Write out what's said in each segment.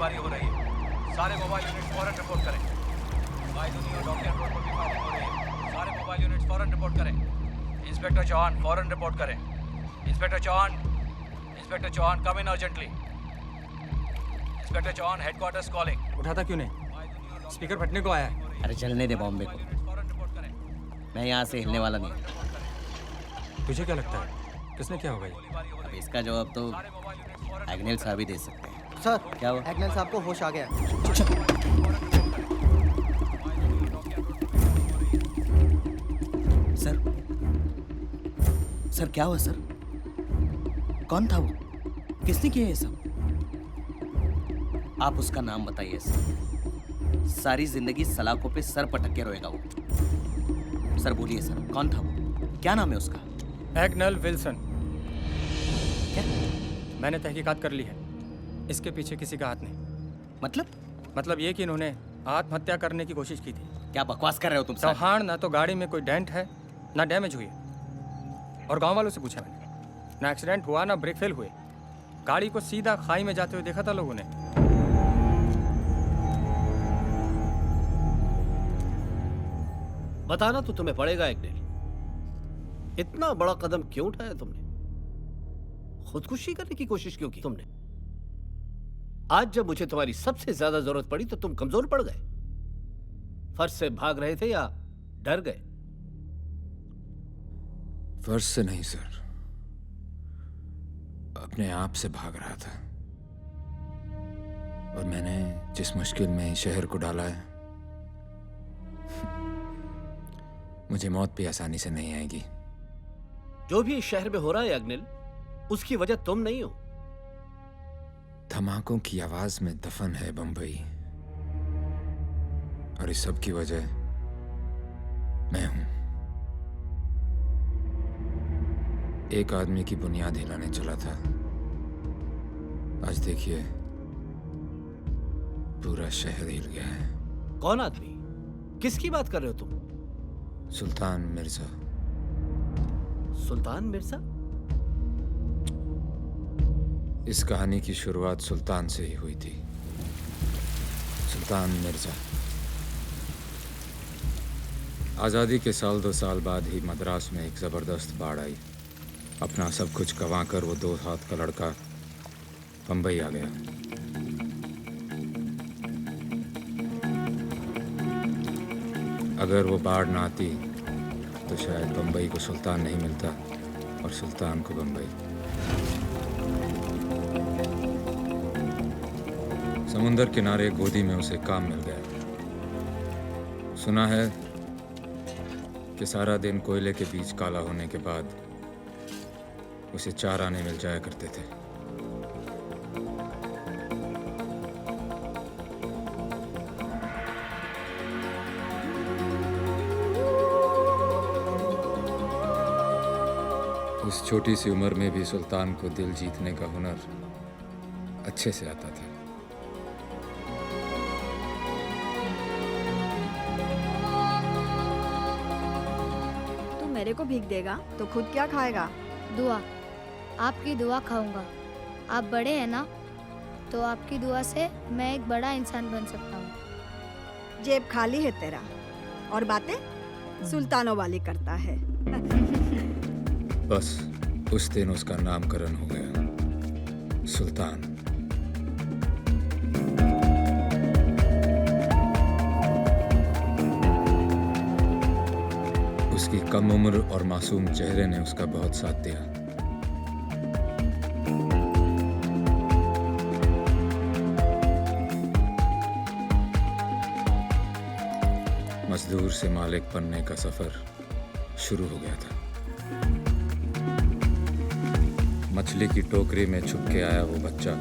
गोलीबारी हो रही है। सारे मोबाइल यूनिट फौरन रिपोर्ट करें। बायदुनी और डॉक्टर रोड पर भी फायरिंग हो रही है। सारे मोबाइल यूनिट फौरन रिपोर्ट करें। इंस्पेक्टर चौहान फौरन रिपोर्ट करें। Inspector Chauhan come in urgently. Inspector Chauhan headquarters calling. उठाता क्यों नहीं? स्पीकर फटने को आया है। अरे चलने दे बॉम्बे को, मैं यहाँ से हिलने वाला नहीं। तुझे क्या लगता है किसने क्या होगा ये? अब इसका जवाब तो एग्नेल साहब ही दे सकते हैं। सर, क्या हुआ? एग्नेल साहब को होश आ गया। सर, सर क्या हुआ सर? कौन था वो? किसने किया ये सब? आप उसका नाम बताइए सर। सारी जिंदगी सलाखों पे सर पटक के रोएगा वो। सर बोलिए सर, कौन था वो? क्या नाम है उसका? Agnel Wilson. क्या? मैंने तहकीकात कर ली है। इसके पीछे किसी का हाथ नहीं। मतलब ये कि इन्होंने आत्महत्या करने की कोशिश की थी। क्या बकवास कर रहे हो तुम सर? चौहान, ना तो गाड़ी में कोई डेंट है ना डैमेज हुई है। और गांव वालों से पूछा मैंने, ना एक्सीडेंट हुआ ना ब्रेक फेल हुए। गाड़ी को सीधा खाई में जाते हुए देखा था लोगों ने। बताना तो तुम्हें पड़ेगा एग्नेल, इतना बड़ा कदम क्यों उठाया तुमने? खुदकुशी करने की कोशिश क्यों की तुमने? आज जब मुझे तुम्हारी सबसे ज्यादा जरूरत पड़ी तो तुम कमजोर पड़ गए। फर्ज से भाग रहे थे या डर गए? फर्ज से नहीं सर, अपने आप से भाग रहा था। और मैंने जिस मुश्किल में शहर को डाला है, मुझे मौत भी आसानी से नहीं आएगी। जो भी इस शहर में हो रहा है अग्निल, उसकी वजह तुम नहीं हो। धमाकों की आवाज में दफन है बंबई, और इस सब की वजह मैं हूं। एक आदमी की बुनियाद हिलाने चला था, आज देखिए पूरा शहर हिल गया है। कौन आदमी? किसकी बात कर रहे हो तुम? सुल्तान मिर्जा। सुल्तान मिर्जा? इस कहानी की शुरुआत सुल्तान से ही हुई थी। सुल्तान मिर्जा आज़ादी के साल 2 साल बाद ही मद्रास में एक ज़बरदस्त बाढ़ आई। अपना सब कुछ गंवाकर वो 2 हाथ का लड़का बंबई आ गया। अगर वो बाढ़ ना आती तो शायद बंबई को सुल्तान नहीं मिलता और सुल्तान को बंबई। समुंदर किनारे गोदी में उसे काम मिल गया। सुना है कि सारा दिन कोयले के बीच काला होने के बाद उसे 4 आने मिल जाया करते थे। उस छोटी सी उम्र में भी सुल्तान को दिल जीतने का हुनर अच्छे से आता था। तू मेरे को भीख देगा तो खुद क्या खाएगा? दुआ, आपकी दुआ खाऊंगा। आप बड़े हैं ना, तो आपकी दुआ से मैं एक बड़ा इंसान बन सकता हूँ। जेब खाली है तेरा और बातें सुल्तानों वाली करता है। बस उस दिन उसका नामकरण हो गया, सुल्तान। उसकी कम उम्र और मासूम चेहरे ने उसका बहुत साथ दिया। मजदूर से मालिक बनने का सफर शुरू हो गया था। मछली की टोकरी में छुप के आया वो बच्चा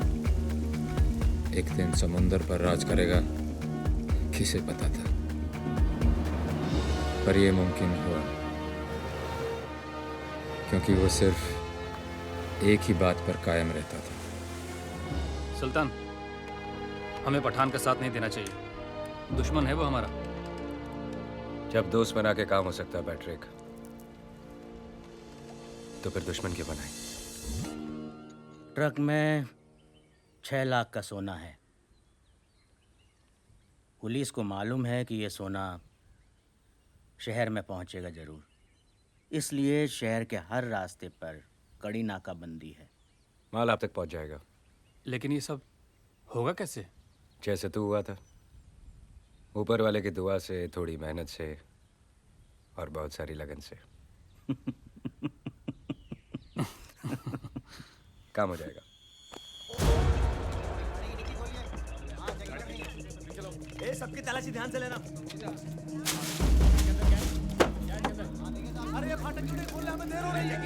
एक दिन समुंदर पर राज करेगा, किसे पता था। पर यह मुमकिन हुआ क्योंकि वो सिर्फ एक ही बात पर कायम रहता था। सुल्तान, हमें पठान का साथ नहीं देना चाहिए। दुश्मन है वो हमारा। जब दोस्त बना के काम हो सकता है पैट्रिक, तो फिर दुश्मन क्यों बनाए? ट्रक में 6 लाख का सोना है। पुलिस को मालूम है कि ये सोना शहर में पहुंचेगा जरूर, इसलिए शहर के हर रास्ते पर कड़ी नाकाबंदी है। माल आप तक पहुंच जाएगा। लेकिन ये सब होगा कैसे? जैसे तू हुआ था, ऊपर वाले की दुआ से, थोड़ी मेहनत से और बहुत सारी लगन से काम हो जाएगा। सबकी तलाशी ध्यान से लेना। अरे ये फाटक क्यों नहीं खोल रहे? हमें देर हो रही है।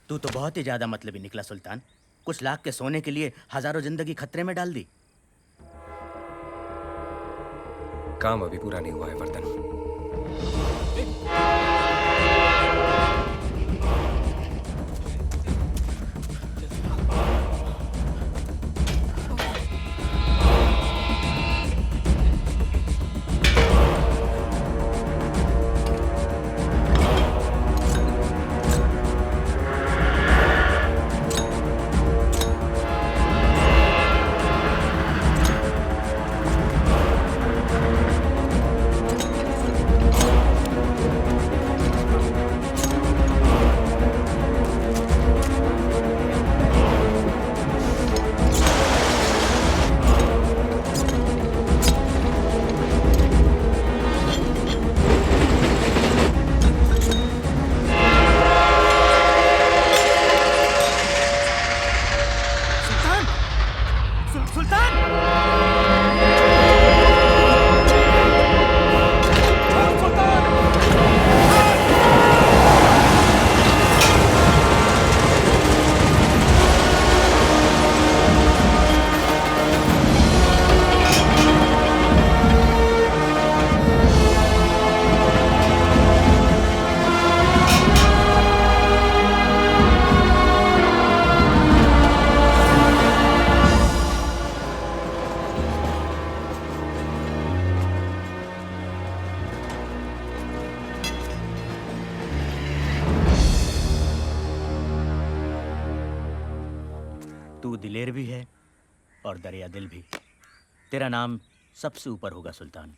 तू तो बहुत ही ज्यादा मतलबी निकला सुल्तान। कुछ लाख के सोने के लिए हजारों जिंदगी खतरे में डाल दी। काम अभी पूरा नहीं हुआ है वर्धन। तू दिलेर भी है और दरिया दिल भी। तेरा नाम सबसे ऊपर होगा सुल्तान।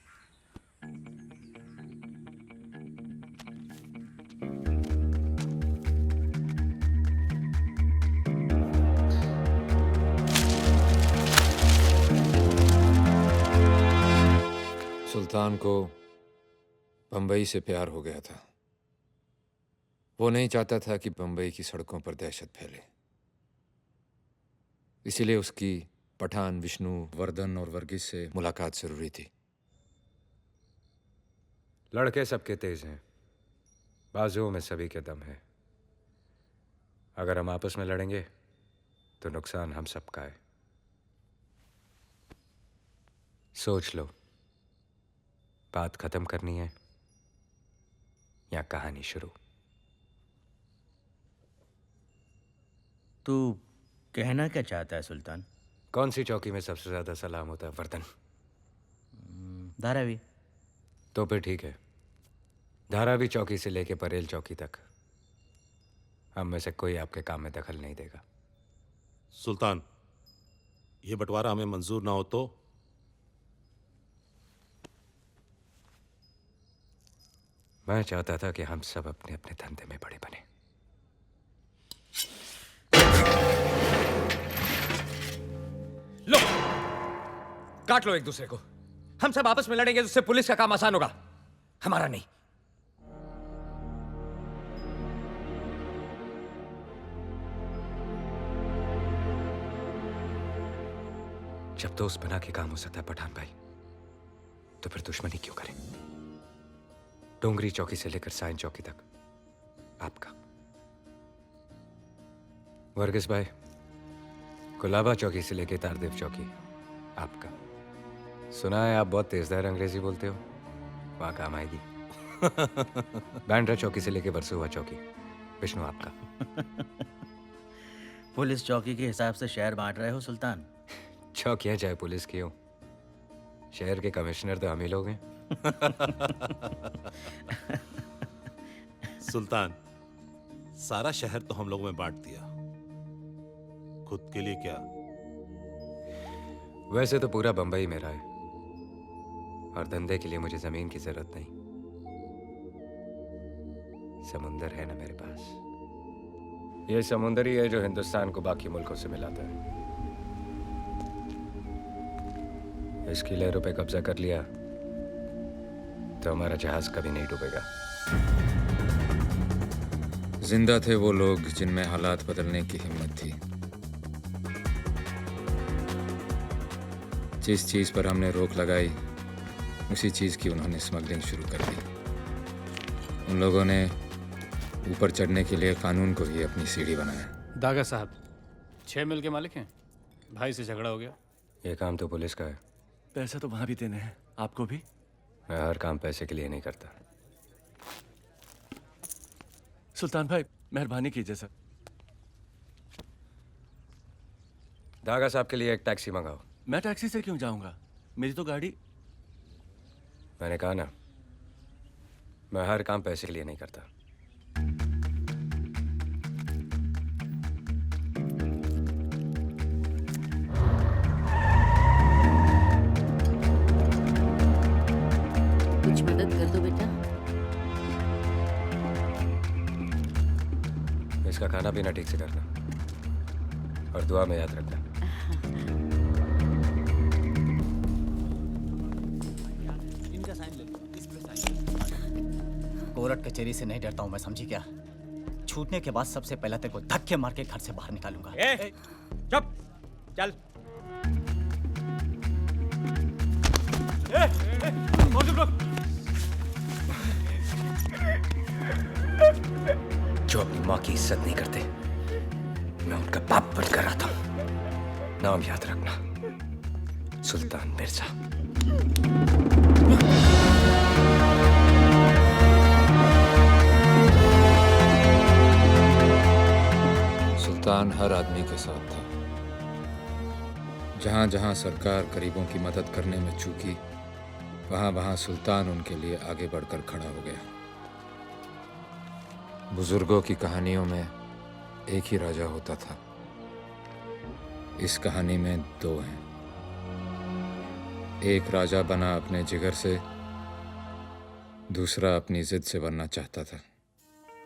सुल्तान को बंबई से प्यार हो गया था। वो नहीं चाहता था कि बंबई की सड़कों पर दहशत फैले, इसीलिए उसकी पठान, विष्णु, वर्धन और वर्गीस से मुलाकात जरूरी थी। लड़के सबके तेज हैं, बाजुओं में सभी के दम है। अगर हम आपस में लड़ेंगे तो नुकसान हम सबका है। सोच लो, बात खत्म करनी है यहाँ कहानी शुरू। तू कहना क्या चाहता है सुल्तान? कौन सी चौकी में सबसे ज्यादा सलाम होता है वर्दन? धारावी। तो फिर ठीक है, धारावी चौकी से लेके परेल चौकी तक हम में से कोई आपके काम में दखल नहीं देगा। सुल्तान, ये बंटवारा हमें मंजूर ना हो तो? मैं चाहता था कि हम सब अपने अपने धंधे में बड़े बने। लो, काट लो एक दूसरे को। हम सब आपस में लड़ेंगे तो उससे पुलिस का काम आसान होगा, हमारा नहीं। जब तो उस बना के काम हो सकता है पठान भाई, तो फिर दुश्मनी क्यों करें? डोंगरी चौकी से लेकर साइन चौकी तक आपका। वर्गीस भाई, गुलाबा चौकी से लेकर तारदेव चौकी आपका। सुना है आप बहुत तेजदार अंग्रेजी बोलते हो, वहां काम आएगी। बैंड्रा चौकी से लेकर वर्सोवा चौकी विष्णु आपका। पुलिस चौकी के हिसाब से शहर बांट रहे हो सुल्तान? चौकियां चाहे पुलिस की हो, शहर के कमिश्नर तो हम ही लोग हैं। सुल्तान, सारा शहर तो हम लोगों में बांट दिया, खुद के लिए क्या? वैसे तो पूरा बंबई मेरा है, और धंधे के लिए मुझे जमीन की जरूरत नहीं। समुंदर है ना मेरे पास। ये समुंदर ही है जो हिंदुस्तान को बाकी मुल्कों से मिलाता है। इसकी लहरों पे कब्जा कर लिया तो हमारा जहाज कभी नहीं डूबेगा। जिंदा थे वो लोग जिनमें हालात बदलने की हिम्मत थी। जिस चीज पर हमने रोक लगाई, उसी चीज की उन्होंने स्मगलिंग शुरू कर दी। उन लोगों ने ऊपर चढ़ने के लिए कानून को ही अपनी सीढ़ी बनाया। दागा साहब 6 मिल के मालिक हैं, भाई से झगड़ा हो गया। ये काम तो पुलिस का है। पैसा तो वहां भी देने हैं, आपको भी। मैं हर काम पैसे के लिए नहीं करता। सुल्तान भाई, मेहरबानी कीजिए सर। दागा साहब के लिए एक टैक्सी मंगाओ। मैं टैक्सी से क्यों जाऊंगा, मेरी तो गाड़ी। मैंने कहा ना, मैं हर काम पैसे के लिए नहीं करता। कुछ मदद कर दो बेटा। इसका खाना पीना ठीक से करना, और दुआ में याद रखना। इनका साइन ले लो, इस पे साइन। कोर्ट कचहरी से नहीं डरता हूं मैं, समझी क्या? छूटने के बाद सबसे पहले तेरे को धक्के मार के घर से बाहर निकालूंगा। चुप, चल। जो अपनी माँ की इज्जत नहीं करते, मैं उनका बाप बनकर आता हूं। नाम याद रखना, सुल्तान मिर्जा। सुल्तान हर आदमी के साथ था। जहां जहां सरकार गरीबों की मदद करने में चूकी, वहां वहां सुल्तान उनके लिए आगे बढ़कर खड़ा हो गया। बुजुर्गों की कहानियों में एक ही राजा होता था, इस कहानी में 2 हैं। एक राजा बना अपने जिगर से, दूसरा अपनी जिद से बनना चाहता था।